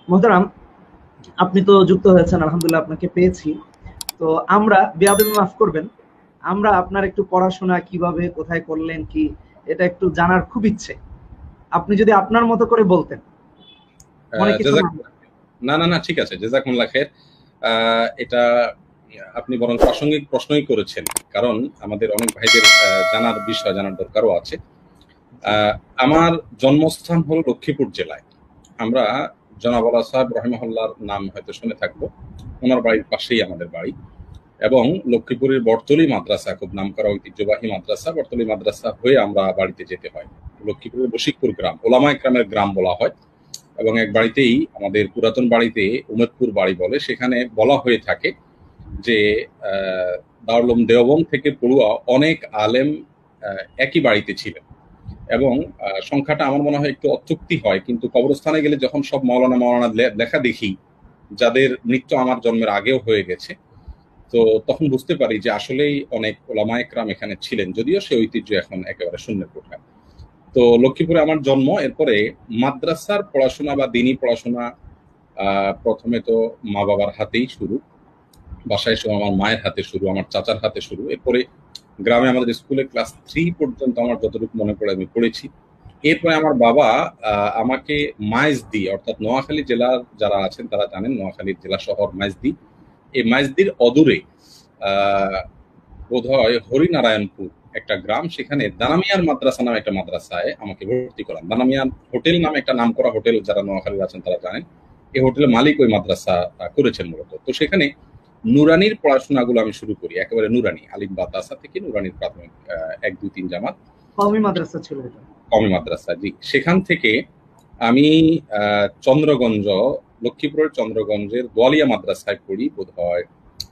মোহতারাম, আপনি তো যুক্ত হয়েছেন, আলহামদুলিল্লাহ আপনাকে পেয়েছি। তো আমরা বেয়াদবি মাফ করবেন, আমরা আপনার একটু পড়াশোনা কিভাবে কোথায় করলেন কি এটা একটু জানার খুব ইচ্ছে। আপনি যদি আপনার মতো করে বলতেন। মনে কিছু না। না না না, ঠিক আছে, জাযাকুমুল্লাহ খাইর। এটা আপনি বরং প্রাসঙ্গিক প্রশ্নই করেছেন, কারণ আমাদের অনেক ভাইদের জানার বিষয়, জানার দরকারও আছে। আমার জন্মস্থান হলো লক্ষ্মীপুর জেলায়। আমরা জনাব আলা সাহেব রহিমাহুল্লাহর নাম হয়তো শুনে থাকবো, ওনার বাড়ির পাশেই আমাদের বাড়ি। এবং লক্ষ্মীপুরের বটতলী মাদ্রাসা, খুব নামকরা ঐতিহ্যবাহী মাদ্রাসা, বটতলী মাদ্রাসা হয়ে আমরা বাড়িতে যেতে হয়। লক্ষ্মীপুরের বশিকপুর গ্রাম, ওলামা একরামের গ্রাম বলা হয়। এবং এক বাড়িতেই, আমাদের পুরাতন বাড়িতে উমেদপুর বাড়ি বলে, সেখানে বলা হয়ে থাকে যে দারুল উলুম দেওবন্দ থেকে পড়ুয়া অনেক আলেম একই বাড়িতে ছিলেন। এবং সংখ্যাটা আমার মনে হয় একটু অত্যুক্তি হয়, কিন্তু কবরস্থানে গেলে যখন সব মাওলানা লেখা দেখি, যাদের মৃত্যু আমার জন্মের আগেও হয়ে গেছে, তো তখন বুঝতে পারি যে আসলেই অনেক ওলামা একরাম এখানে ছিলেন, যদিও সে ঐতিহ্য এখন একেবারে শূন্যের কোঠায়। তো লক্ষ্মীপুরে আমার জন্ম। এরপরে মাদ্রাসার পড়াশোনা বা দিনী পড়াশোনা প্রথমে তো মা বাবার হাতেই শুরু, বাসায় শুরু, আমার মায়ের হাতে শুরু, আমার চাচার হাতে শুরু। এরপরে গ্রামে আমাদের স্কুলে ক্লাস 3 পর্যন্ত আমার যতটুকু মনে পড়ে আমি পড়েছি। এরপরে আমার বাবা আমাকে মাইজদি, অর্থাৎ নোয়াখালী জেলার যারা আছেন তারা জানেন, নোয়াখালীর জেলা শহর মাইজদি, এই মাইজদির অদূরে বোধহয় হরিনারায়ণপুর একটা গ্রাম, সেখানে দানামিয়ার মাদ্রাসা নামে একটা মাদ্রাসায় আমাকে ভর্তি করান। দানামিয়ার হোটেল নামে একটা নামকরা হোটেল, যারা নোয়াখালীর আছেন তারা জানেন, এই হোটেলের মালিক ওই মাদ্রাসা করেছেন মূলত। তো সেখানে নুরানির পড়াশোনাগুলো আমি শুরু করি, একেবারে নুরানি আলিম বাতাসা থেকে নুরানির প্রাথমিক 1, 2, 3 জামাত, কওমি মাদ্রাসা ছিল এটা। কওমি মাদ্রাসা, জি। সেখান থেকে আমি চন্দ্রগঞ্জ, লক্ষ্মীপুরের চন্দ্রগঞ্জের গোয়ালিয়া মাদ্রাসায় পড়ি, বোধহয়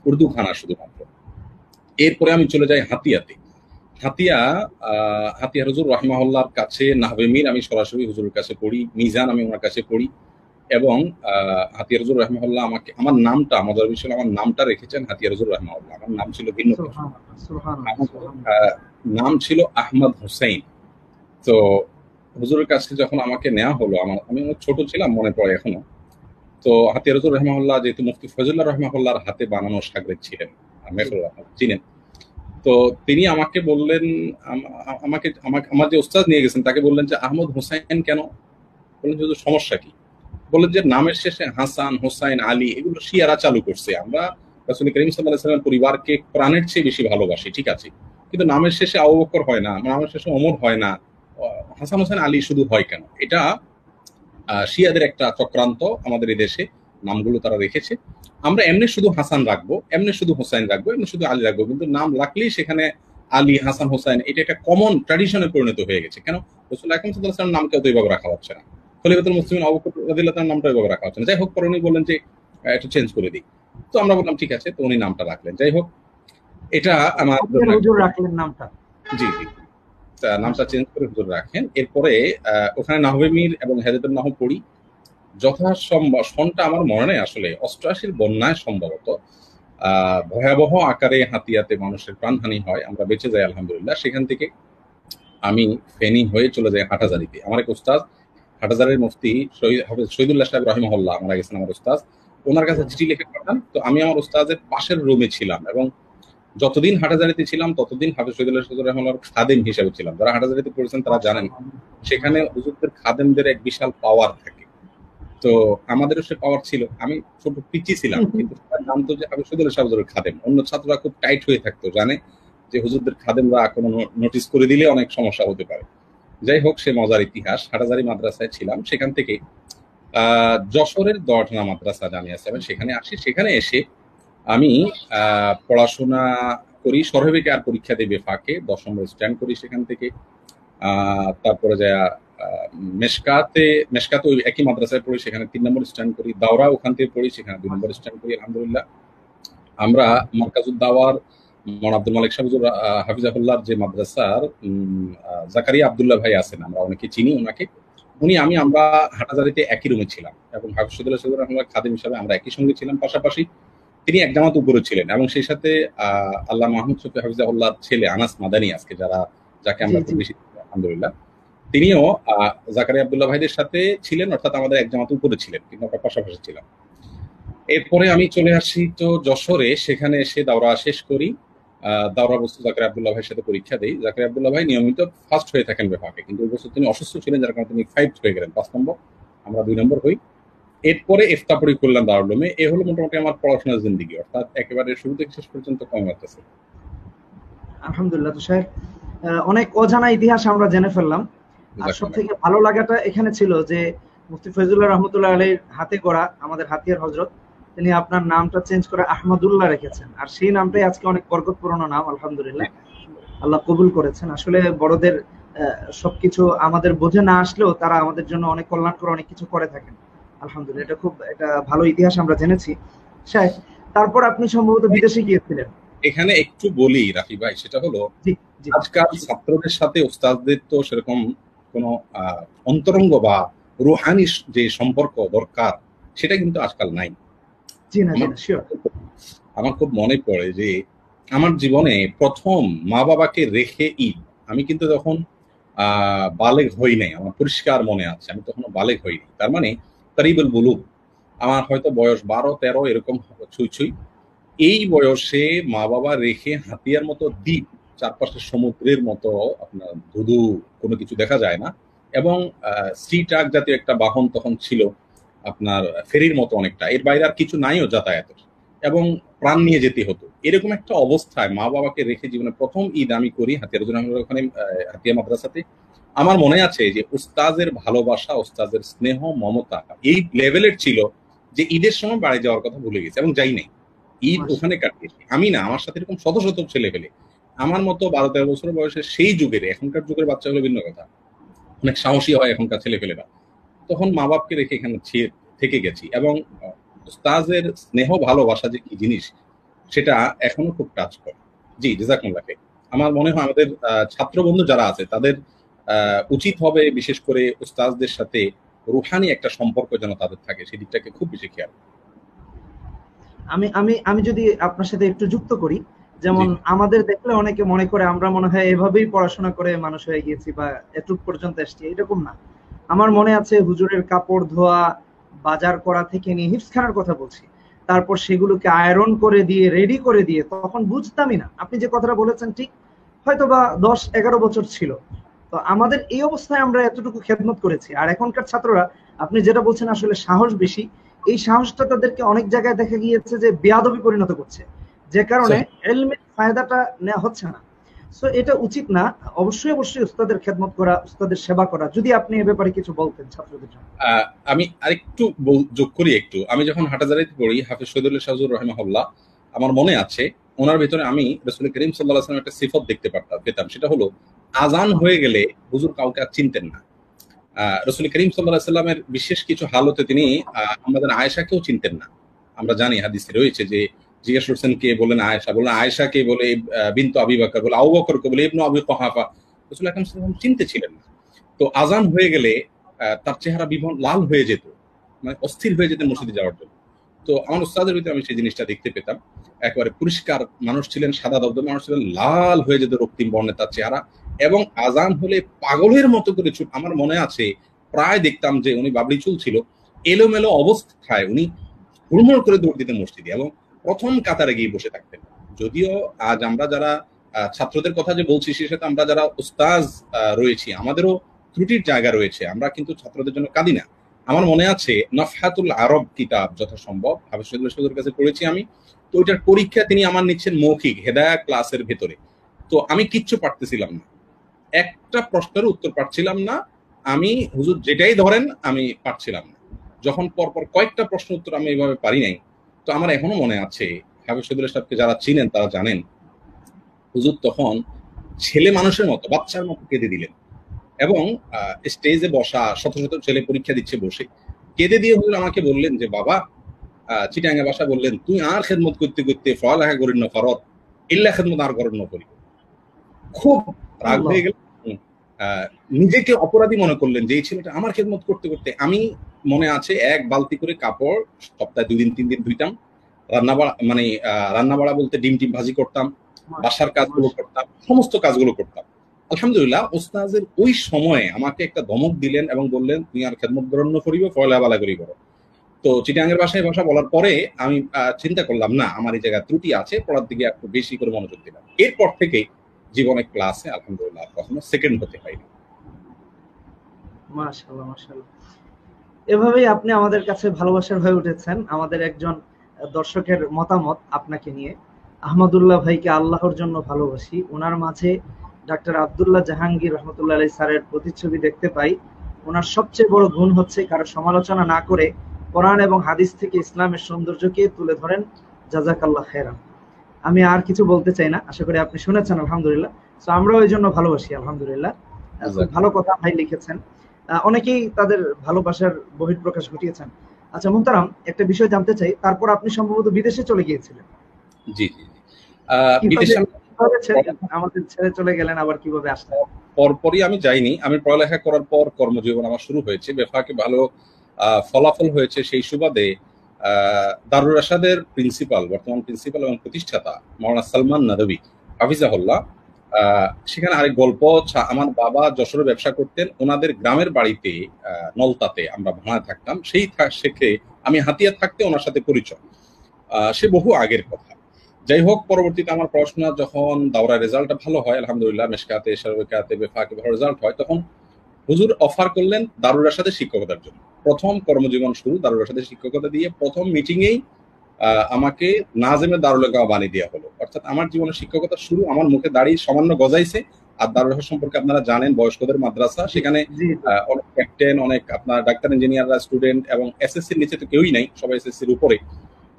উর্দু খানা শুধুমাত্র। এরপরে আমি চলে যাই হাতিয়াতে। হাতিয়া হুজুর রাহিমাহুল্লাহর কাছে নাহবে মির আমি সরাসরি হুজুরের কাছে পড়ি, মিজান আমি ওনার কাছে পড়ি। এবং হাতিয়া হুজুর রাহিমাহুল্লাহ আমাকে, আমার নামটা, মজার বিষয়, আমার নামটা রেখেছেন হাতিয়া হুজুর রাহিমাহুল্লাহ। আমার নাম ছিল ভিন্ন, নাম ছিল আহমদ হুসাইন। তো হুজুরের কাছে যখন আমাকে নেওয়া হলো, আমি অনেক ছোট ছিলাম, মনে পড়ে এখনো। তো হাতিয়া হুজুর রাহিমাহুল্লাহ যেহেতু মুফতি ফয়জুল্লাহ রাহিমাহুল্লাহর হাতে বানানো শাগরেদ ছিলেন, চিনেন, তো তিনি আমাকে বললেন, আমার যে উস্তাদ নিয়ে গেছেন তাকে বললেন যে আহমদ হুসাইন কেন? বললেন যে সমস্যা কি? বললেন যে নামের শেষে হাসান, হোসাইন, আলী এগুলো শিয়ারা চালু করছে। আমরা রাসূল করিম সাল্লাল্লাহু আলাইহি ওয়াসাল্লামের পরিবারকে প্রাণের চেয়ে বেশি ভালোবাসি, ঠিক আছে, কিন্তু নামের শেষে আবু বকর হয় না, নামের শেষে ওমর হয় না, হাসান হোসেন আলী শুধু হয় কেন? এটা শিয়াদের একটা চক্রান্ত। আমাদের এই দেশে নামগুলো তারা রেখেছে। আমরা এমনি শুধু হাসান রাখবো, এমনি শুধু হোসাইন রাখবো, এমনি শুধু আলী রাখবো, কিন্তু নাম রাখলেই সেখানে আলী, হাসান, হোসাইন, এটা একটা কমন ট্র্যাডিশনে পরিণত হয়ে গেছে। কেন? রাসূল আকরাম সাল্লাল্লাহু আলাইহি ওয়াসাল্লামের নাম কেউ তো এইভাবে রাখা হচ্ছে না, খলিফাতুল মুসলিমিন আবু বকর রাদিয়াল্লাহু তাআলার নামটা এইভাবে রাখা হচ্ছে না। যাই হোক, পরে উনি বললেন যে একটু চেঞ্জ করে দিই। তো আমরা বললাম ঠিক আছে, তো উনি নামটা রাখলেন। যাই হোক, এটা আমার হুজুর রাখলেন নামটা। জি জি, নামটা চেঞ্জ করে হুজুর রাখেন। এরপরে ওখানে নাহবে মির এবং হেদায়েতুন নাহব পড়ি। যথাসম্ভব, সনটা আমার মনে নেই আসলে, 88-র বন্যায় সম্ভবত ভয়াবহ আকারে হাতিয়াতে মানুষের প্রাণহানি হয়, আমরা বেঁচে যাই আলহামদুলিল্লাহ। সেখান থেকে আমি ফেনী হয়ে চলে যাই হাটহাজারীতে। আমার এক উস্তাদ, হাটহাজারীর মুফতি শহীদুল্লাহ সাহেব রাহিমাহুল্লাহ মারা গেছেন, আমার উস্তাদ, ওনার কাছে চিঠি লিখে পাঠান। তো আমি আমার উস্তাদের পাশের রুমে ছিলাম, এবং যতদিন হাটহাজারীতে ছিলাম ততদিন হাফেজ শহীদুল্লাহ রাহিমাহুল্লাহর খাদেম হিসেবে ছিলাম। যারা হাটহাজারীতে পড়েছেন তারা জানেন, সেখানে হুজুরদের খাদেমদের এক বিশাল পাওয়ার থাকে। তো আমাদেরও সে পাওয়ার ছিল। আমি ছোট পিচি ছিলাম, কিন্তু জানতো যে হাফেজ শহীদুল্লাহ সাহেব হুজুরের খাদেম। অন্য ছাত্ররা খুব টাইট হয়ে থাকতো, জানে যে হুজুরদের খাদেমরা কোনো নোটিস করে দিলে অনেক সমস্যা হতে পারে। যাই হোক, সে মজার ইতিহাস। হাটহাজারী মাদ্রাসায় ছিলাম। সেখান থেকে যশোরের দরজনা মাদ্রাসা জামিয়া সাহেব, সেখানে আসি। সেখানে এসে আমি পড়াশোনা করি, সরহবিকে আর পরীক্ষা দেবে ফাঁকে 10 নম্বর স্ট্যান্ড করি সেখান থেকে। তারপরে যা মেশকাতে ওই একই মাদ্রাসায় পড়ি, সেখানে 3 নম্বর স্ট্যান্ড করি। দাওরা ওখান থেকে পড়ি, সেখানে 2 নম্বর স্ট্যান্ড করি আলহামদুলিল্লাহ। আমরা মার্কাজুদ দাওয়ার মৌলানা আব্দুল মালিক সাহেব হাফিজাহুল্লাহর যে মাদ্রাসার জাকারিয়া আব্দুল্লাহ ভাই আছেন, আমরা অনেকে চিনি ওনাকে। আমরা হাটহাজারীতে একই রুমে ছিলাম, এবং হাফিজ শহীদুল্লাহ রহমানুল্লাহ খাদেম হিসাবে আমরা একই সঙ্গে ছিলাম। পাশাপাশি তিনি এক জামাত উপরে ছিলেন, এবং সেই সাথে আল্লাহ মাহমুদ শফি হাফিজাহুল্লাহর ছেলে আনাস মাদানী আজকে, যাকে আমরা খুব বেশি আলহামদুলিল্লাহ, তিনিও জাকারিয়া আব্দুল্লাহ ভাইদের সাথে ছিলেন, অর্থাৎ আমাদের এক জামাত উপরে ছিলেন, কিন্তু আমরা পাশাপাশি ছিলাম। এরপরে আমি চলে আসি তো যশোরে, সেখানে এসে দাওরা শেষ করি। দাওরা বস্তু জাকারিয়া আব্দুল্লাহ ভাইয়ের সাথে পরীক্ষা দেই। জাকারিয়া আব্দুল্লাহ ভাই নিয়মিত ফার্স্ট হয়ে থাকেন বিভাগে, কিন্তু ওই বছর তিনি অসুস্থ ছিলেন, যার কারণে তিনি 5 হয়ে গেলেন, 5 নম্বর, আমরা 2 নম্বর হই। এরপরে ইফতাপড়ি করলাম দারুল উলুমে। এ হলো মোটামুটি আমার পড়াশোনার জিন্দেগি, অর্থাৎ একেবারে শুরু থেকে শেষ পর্যন্ত কমে আসতেছে। আলহামদুলিল্লাহ তুষার, অনেক অজানা ইতিহাস আমরা জেনে ফেললাম। আর সব থেকে ভালো লাগাটা এখানে ছিল যে মুফতি ফয়জুল্লাহ রহমতুল্লাহ আলাইহির হাতে গড়া আমাদের হাতিয়ার হযরত, তিনি আপনার নামটা চেঞ্জ করে আহমদুল্লাহ রেখেছেন, আর সেই নামটাই আজকে অনেক বরকতপূর্ণ নাম। আলহামদুলিল্লাহ, আল্লাহ কবুল করেছেন। আসলে বড়দের সবকিছু আমাদের বোঝে না আসলেও তারা আমাদের জন্য অনেক কল্যাণকর অনেক কিছু করে থাকেন। আলহামদুলিল্লাহ, এটা খুব একটা ভালো ইতিহাস আমরা জেনেছি। তারপর আপনি সম্ভবত বিদেশে গিয়েছিলেন। এখানে একটু বলি রাফি ভাই, সেটা হলো আজকাল ছাত্রদের সাথে ওস্তাদদের তো সেরকম কোনো অন্তরঙ্গ বা রুহানি যে সম্পর্ক দরকার সেটা কিন্তু আজকাল নাই। আমার খুব মনে পড়ে যে আমার জীবনে প্রথম মা বাবাকে রেখে ঈদ, আমি কিন্তু তখন বালেগ হই নাই, আমার পরিষ্কার মনে আছে আমি তখন বালেগ হইনি, তার মানে করিবুল বুলুগ, আমার হয়তো বয়স 12-13 এরকম ছুঁই ছুঁই। এই বয়সে মা বাবা রেখে হাতিয়ার মতো দ্বীপ, চারপাশে সমুদ্রের মতো আপনার ধুধু কোনো কিছু দেখা যায় না, এবং সি ট্রাক জাতীয় একটা বাহন তখন ছিল, আপনার ফেরির মতো অনেকটা, এর বাইরে আর কিছু নাইও যাতায়াতের, এবং প্রাণ নিয়ে যেতে হতো। এরকম একটা অবস্থায় মা বাবাকে রেখে জীবনে প্রথম ঈদ আমি করি হাতিয়ার ওখানে হাতিয়া মাদ্রাসাতে। আমার মনে আছে যে উস্তাজের ভালোবাসা, উস্তাজের স্নেহ মমতা এই লেভেলের ছিল যে ঈদের সময় বাড়ি যাওয়ার কথা ভুলে গেছি এবং যাই নাই, ঈদ ওখানে কাটিয়েছি। আমি না, আমার সাথে এরকম শত শত ছেলে পেলে আমার মতো 12-13 বছর বয়সে, সেই যুগের, এখনকার যুগের বাচ্চা হলো ভিন্ন কথা, অনেক সাহসী হয় এখনকার ছেলে পেলেরা, তখন মা বাপকে রেখে এখানে থেকে গেছি। এবং উস্তাজের স্নেহ ভালোবাসা যে কি জিনিস সেটা এখনো খুব টাচ করে। জি, জাযাকুমুল্লাহ খাইর। আমার মনে হয় আমাদের ছাত্র বন্ধু যারা আছে তাদের উচিত হবে বিশেষ করে উস্তাজদের সাথে রুহানি একটা সম্পর্ক যেন তাদের থাকে, সেই দিকটাকে খুব বেশি খেয়াল। আমি আমি আমি যদি আপনার সাথে একটু যুক্ত করি, যেমন আমাদের দেখলে অনেকে মনে করে আমরা মনে হয় এভাবেই পড়াশোনা করে মানুষ হয়ে গিয়েছি বা এটুক পর্যন্ত এসেছি, এরকম না। আমার মনে আছে হুজুরের কাপড় ধোয়া, বাজার করা থেকে নিয়ে হিফজখানার কথা বলছি, তারপর সেগুলোকে আয়রন করে দিয়ে রেডি করে দিয়ে, তখন বুঝতামই না। আপনি যে কথাটা বলেছেন ঠিক, হয়তো বা 10-11 বছর ছিল, তো আমাদের এই অবস্থায় আমরা এতটুকু খেদমত করেছি। আর এখনকার ছাত্ররা, আপনি যেটা বলছেন আসলে সাহস বেশি, এই সাহসটা তাদেরকে অনেক জায়গায় দেখা গিয়েছে যে বেয়াদবি পরিণত করছে, যে কারণে ইলমের ফায়দাটা নেওয়া হচ্ছে না। সো এটা উচিত না। অবশ্যই অবশ্যই উস্তাদের খেদমত করা, উস্তাদের সেবা করা। যদি আপনি এ ব্যাপারে কিছু বলতেন ছাত্রদের জন্য। আমি আরেকটু যোগ করি একটু। আমি যখন হাটাজারিতে পড়ি, হাফেজ শহীদুল্লাহ শাহজুর রাহিমাহুল্লাহ, আমার মনে আছে ওনার ভেতরে আমি রাসূল করিম সাল্লাল্লাহু আলাইহি ওয়াসাল্লামের একটা সিফত দেখতে পেতাম, সেটা হলো আজান হয়ে গেলে হুজুর কাউকে আর চিনতেন না। রাসূল করিম সাল্লাল্লাহু আলাইহি ওয়াসাল্লামের বিশেষ কিছু হালতে তিনি আমাদের আয়েশাকেও চিনতেন না। আমরা জানি হাদিসে রয়েছে যে জিজ্ঞেস করছেন কে, বলেন আয়েশা, বলেন আয়েশাকে, বলে বিনতু আবি বকর, বলে আবু বকরকে, বলে ইবনু আবি কুহাফা। রাসূল আকরাম সাল্লাল্লাহু আলাইহি ওয়াসাল্লাম চিনতে ছিলেন না। তো আজান হয়ে গেলে তার চেহারা লাল হয়ে যেত, মানে অস্থির হয়ে যেতেন মসজিদে যাওয়ার জন্য। তো আমার উস্তাদের ভিতরে আমি সেই জিনিসটা দেখতে পেতাম। একেবারে পরিষ্কার মানুষ ছিলেন, সাদা দবদবে মানুষ ছিলেন, লাল হয়ে যেত রক্তিম বর্ণের তার চেহারা, এবং আজান হলে পাগলের মতো করে ছুট। আমার মনে আছে প্রায় দেখতাম যে উনি বাবলি চুল ছিল, এলোমেলো অবস্থায় উনি হুড়মুড় করে দৌড় দিতেন মসজিদে, এবং প্রথম কাতারে গিয়ে বসে থাকতেন। যদিও আজ আমরা যারা ছাত্রদের কথা যে বলছি, সে সাথে আমরা যারা উস্তাজ রয়েছি আমাদেরও ত্রুটির জায়গা রয়েছে, আমরা কিন্তু ছাত্রদের জন্য কাঁদি না। আমার মনে আছে নফহাতুল আরব কিতাব যথাসম্ভব হাফেজ শহীদুল্লাহর কাছে পড়েছি আমি, তো ওইটার পরীক্ষা তিনি আমার নিচ্ছেন মৌখিক হেদায়া ক্লাসের ভেতরে। তো আমি কিচ্ছু পারতেছিলাম না, একটা প্রশ্নের উত্তর পারছিলাম না, আমি হুজুর যেটাই ধরেন আমি পারছিলাম না। যখন পরপর কয়েকটা প্রশ্ন উত্তর আমি এইভাবে পারি নাই, তো আমার এখনো মনে আছে, হাফেজ শহীদুল্লাহ সাহেবকে যারা চিনেন তারা জানেন, হুজুর তখন ছেলে মানুষের মতো, বাচ্চার মতো কেঁদে দিলেন, এবং স্টেজে বসা শত শত ছেলে পরীক্ষা দিচ্ছে বসে কেঁদে দিয়ে হুজুর আমাকে বললেন যে বাবা, চিটাঙ্গা ভাষা বললেন, তুই আর খেদমত করতে করতে পড়ালেখা করিস না ফরত, ইল্লা খেদমত আর করেন না করি। খুব রাগ হয়ে গেল, নিজেকে অপরাধী মনে করলেন যে এই ছেলেটা আমার খেদমত করতে করতে। আমি মনে আছে এক বালতি করে কাপড় সপ্তাহে 2 দিন 3 দিন ধুইতাম, রান্না বাড়া বলতে ডিম টিম ভাজি করতাম, বাসার কাজগুলো করতাম, সমস্ত কাজগুলো করতাম। আলহামদুলিল্লাহ ওস্তাজের ওই সময়ে আমাকে একটা ধমক দিলেন এবং বললেন তুমি আর খেদমত গ্রহণ করিব পয়লা বালা করি করো। তো চিটাঙ্গের ভাষায় ভাষা বলার পরে আমি চিন্তা করলাম না আমার এই জায়গায় ত্রুটি আছে, পড়ার দিকে একটু বেশি করে মনোযোগ দিলাম। এরপর থেকে জীবনে ক্লাসে আলহামদুলিল্লাহ কখনো সেকেন্ড হতে পারিনি। মাশাআল্লাহ মাশাআল্লাহ। এভাবেই আপনি আমাদের কাছে ভালোবাসার হয়ে উঠেছেন। আমাদের একজন দর্শকের মতামত আপনাকে নিয়ে, আহমদুল্লাহ ভাইকে আল্লাহর জন্য ভালোবাসি। ওনার মাঝে ডাক্তার আব্দুল্লাহ জাহাঙ্গীর রহমতুল্লাহ আলাইহি স্যারের প্রতিচ্ছবি দেখতে পাই। ওনার সবচেয়ে বড় গুণ হচ্ছে কারো সমালোচনা না করে কোরআন এবং হাদিস থেকে ইসলামের সৌন্দর্যকে তুলে ধরেন। জাযাকাল্লাহ খাইরান। আমি আর কিছু বলতে চাই না, আশা করি আপনি শুনেছেন আলহামদুলিল্লাহ। তো আমরাও এই জন্য ভালোবাসি আলহামদুলিল্লাহ। খুব ভালো কথা ভাই লিখেছেন। অনেকেই তাদের ভালোবাসার বহিঃপ্রকাশ ঘটিয়েছেন। আচ্ছা মুহতারাম, একটা বিষয় জানতে চাই, তারপর আপনি সম্ভবত বিদেশে চলে গিয়েছিলেন। জি জি জি। বিদেশে আমাদের ছেড়ে চলে গেলেন, আবার কিভাবে আসলেন? পরপরই আমি যাইনি, আমি পড়ালেখা করার পর কর্মজীবন আমার শুরু হয়েছে, বেফাকে ভালো ফলাফল হয়েছে। সেই সুবাদে দারুল রাশাদের প্রিন্সিপাল, বর্তমান প্রিন্সিপাল এবং প্রতিষ্ঠাতা মাওলানা সালমান নাদবী হাফিজাহুল্লাহ, সেখানে আরেক গল্প, আমার বাবা যশোরে ব্যবসা করতেন, ওনাদের গ্রামের বাড়িতে নলতাতে আমরা ভাড়া থাকতাম। সেই শেখে আমি হাতিয়া থাকতে ওনার সাথে পরিচয়, সে বহু আগের কথা। যাই হোক, পরবর্তীতে আমার পড়াশোনা যখন দাওরা রেজাল্টটা ভালো হয় আলহামদুলিল্লাহ, মেশকাতে শারকাতে বেফাকে ভালো রেজাল্ট হয়, তখন হুজুর অফার করলেন দারুল রাশাদের শিক্ষকতার জন্য। প্রথম কর্মজীবন শুরু দারুল রাশাদের শিক্ষকতা দিয়ে। প্রথম মিটিংয়েই আমাকে নাজেমে দারুল গাওয়া বানিয়ে দেওয়া হলো। অর্থাৎ আমার জীবনের শিক্ষকতা শুরু আমার মুখে দাঁড়িয়ে সামান্য গজাইছে। আর দারুল রাশা সম্পর্কে আপনারা জানেন, বয়স্কদের মাদ্রাসা, সেখানে অনেক ক্যাপ্টেন, অনেক আপনার ডাক্তার ইঞ্জিনিয়াররা, স্টুডেন্ট, এবং এসএসসির নিচে তো কেউই নাই, সবাই এসএসসির উপরে।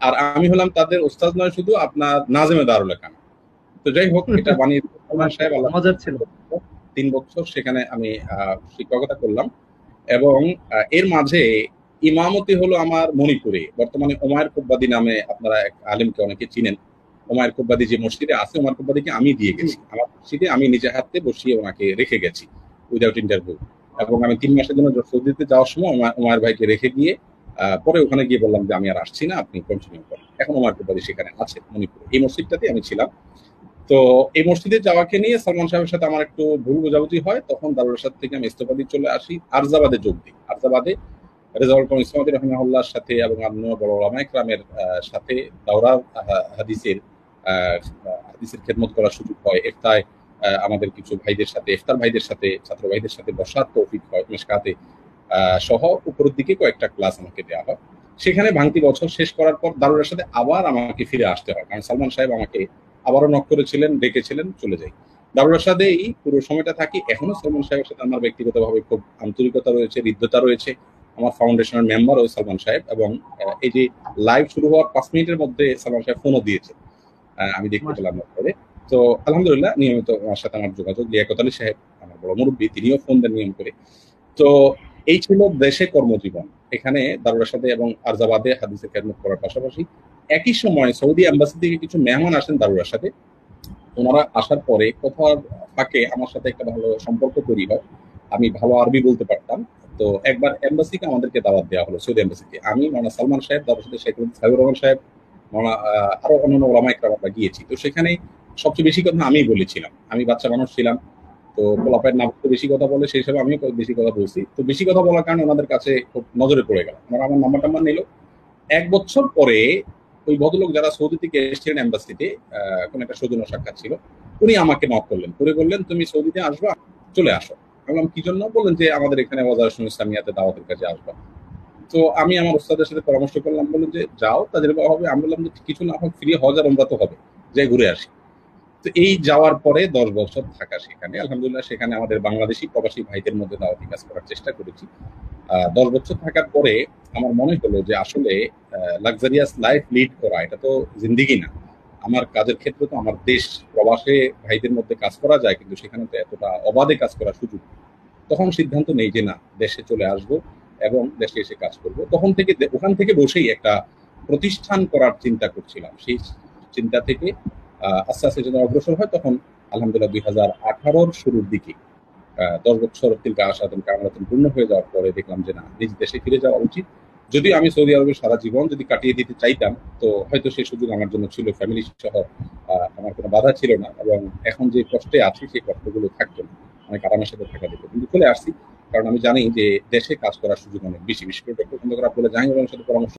আর আমি হলাম তাদের ওস্তাদ নয় শুধু, আপনার নাজেমে দারুল কাম। তো যাই হোক, এটা বানিয়ে সাহেব মজার ছিল। 3 বছর সেখানে আমি শিক্ষকতা করলাম। এবং এর মাঝে ইমামতি হলো আমার মণিপুরে, বর্তমানে ওমায়ের কুব্বাদি নামে আপনারা এক আলিমকে অনেকে চিনেন। ওমায়ের কুব্বাদি যে মসজিদে আছে, ওমায়ের কুব্বাদিকে আমি দিয়ে গেছি, আমার মসজিদে আমি নিজে হাতে বসিয়ে ওনাকে রেখে গেছি উইদাউট ইন্টারভিউ। এবং আমি 3 মাসের জন্য সৌদিতে যাওয়ার সময় ওমায়ের ভাইকে রেখে গিয়ে পরে ওখানে গিয়ে বললাম যে আমি আর আসছি না, আপনি কন্টিনিউ করেন। এখন ওমায়ের কুব্বাদি সেখানে আছে মণিপুরে, এই মসজিদটাতে আমি ছিলাম। তো এই মসজিদে যাওয়াকে নিয়ে সালমান সাহেবের সাথে আমার একটু ভুল বোঝাবুঝি হয়, তখন দারুল রাশাদ থেকে আমি ইস্তফা দিয়ে চলে আসি, আরজাবাদে যোগ দিই। আরজাবাদে রেজাউল করিম ইসলামী রাহিমাহুল্লাহর সাথে এবং অন্য বড় ওলামা ইকরামের সাথে দাওরা হাদিসের খেদমত করার সুযোগ হয়। ইফতায় আমাদের কিছু ভাইদের সাথে, ইফতার ভাইদের সাথে, ছাত্র ভাইদের সাথে বসার তৌফিক হয়। মেশকাতে সহ উপরের দিকে কয়েকটা ক্লাস আমাকে দেওয়া হয়। সেখানে ভাঙতি বছর শেষ করার পর দারুল রাশাদে আবার আমাকে ফিরে আসতে হয়, কারণ সালমান সাহেব আমাকে আবারও নক করেছিলেন, ডেকেছিলেন, চলে যাই। দারুল রাশাদে এই পুরো সময়টা থাকি। এখনো সালমান সাহেবের সাথে আমার ব্যক্তিগতভাবে খুব আন্তরিকতা রয়েছে, হৃদ্যতা রয়েছে। আমার ফাউন্ডেশনের মেম্বার ওই সালমান সাহেব, এবং এই যে লাইভ শুরু হওয়ার 5 মিনিটের মধ্যে সালমান সাহেব ফোনও দিয়েছে, আমি দেখতে পেলাম পরে। তো আলহামদুলিল্লাহ নিয়মিত আমার সাথে আমার যোগাযোগ। লিয়াকত আলী সাহেব আমার বড় মুরব্বী, তিনিও ফোন দেন নিয়ম করে। তো এই ছিল দেশে কর্মজীবন। এখানে দারুল রাশাদে এবং আরজাবাদে হাদিসের খেদমত করার পাশাপাশি একই সময় সৌদি এম্বাসি থেকে কিছু মেহমান আসেন দারুল রাশাদে। ওনারা আসার পরে কোথাও ফাঁকে আমার সাথে একটা ভালো সম্পর্ক তৈরি হয়। আমি ভালো আরবি বলতে পারতাম। তো একবার এম্বাসিকে আমাদেরকে দাওয়াত দেওয়া হলো, সৌদি এম্বাসিকে। আমি মাওলানা সালমান সাহেব, দারুল রাশাদের শেখ সাইবুর রহমান সাহেব, আরো অন্যান্য ওলামা ইকরাম আমরা গিয়েছি। তো সেখানে সবচেয়ে বেশি কথা আমি বলেছিলাম, আমি বাচ্চা মানুষ ছিলাম, তো পোলাপায়ের নাম তো বেশি কথা বলে, সেই হিসাবে আমিও বেশি কথা বলছি। তো বেশি কথা বলার কারণে ওনাদের কাছে খুব নজরে পড়ে গেল, ওনারা আমার নাম্বার টাম্বার নিল। 1 বছর পরে ওই ভদ্রলোক যারা সৌদি থেকে এসেছিলেন এম্বাসিতে, কোন একটা সৌজন্য সাক্ষাৎ ছিল, উনি আমাকে নক করলেন, করে বললেন তুমি সৌদিতে আসবা, চলে আসো। আমি বললাম কি জন্য? বললেন যে আমাদের এখানে ওয়াজ ইসলামিয়াতে দাওয়াতের কাজে আসবা। তো আমি আমার ওস্তাদের সাথে পরামর্শ করলাম, বললেন যে যাও, তাদের হবে। আমি বললাম যে কিছু না হোক ফ্রি হজ আর উমরা তো হবে, যাই ঘুরে আসি। তো এই যাওয়ার পরে 10 বছর থাকা সেখানে, আলহামদুলিল্লাহ সেখানে আমাদের বাংলাদেশি প্রবাসী ভাইদের মধ্যে দাওয়াতি কাজ করার চেষ্টা করেছি। 10 বছর থাকার পরে আমার মনে হলো যে আসলে লাক্সারিয়াস লাইফ লিড করা এটা তো জিন্দিগি না। আমার কাজের ক্ষেত্রে তো আমার দেশ, প্রবাসে ভাইদের মধ্যে কাজ করা যায়, কিন্তু সেখানে তো এতটা অবাধে কাজ করার সুযোগ। তখন সিদ্ধান্ত নেই যে না, দেশে চলে আসবো এবং দেশে এসে কাজ করব। তখন থেকে ওখান থেকে বসেই একটা প্রতিষ্ঠান করার চিন্তা করছিলাম। সেই চিন্তা থেকে আস্তে আস্তে যখন অগ্রসর হয়, তখন আলহামদুলিল্লাহ 2018-র শুরুর দিকে 10 বছর তিলকা আশাতুন কামালাতুন পূর্ণ হয়ে যাওয়ার পরে দেখলাম যে না, নিজ দেশে ফিরে যাওয়া উচিত। যদিও আমি সৌদি আরবে সারা জীবন যদি কাটিয়ে দিতে চাইতাম, তো হয়তো সেই সুযোগ আমার জন্য ছিল, ফ্যামিলি সহ আমার কোনো বাধা ছিল না, এবং এখন যে কষ্টে আছি সেই কষ্টগুলো থাকতো না, অনেক আরামের সাথে থাকা যেত। কিন্তু চলে আসছি কারণ আমি জানি যে দেশে কাজ করার সুযোগ অনেক বেশি। বিশেষ করে ডক্টর খন্দকার আপনারা জাহাঙ্গীর আলমের সাথে পরামর্শ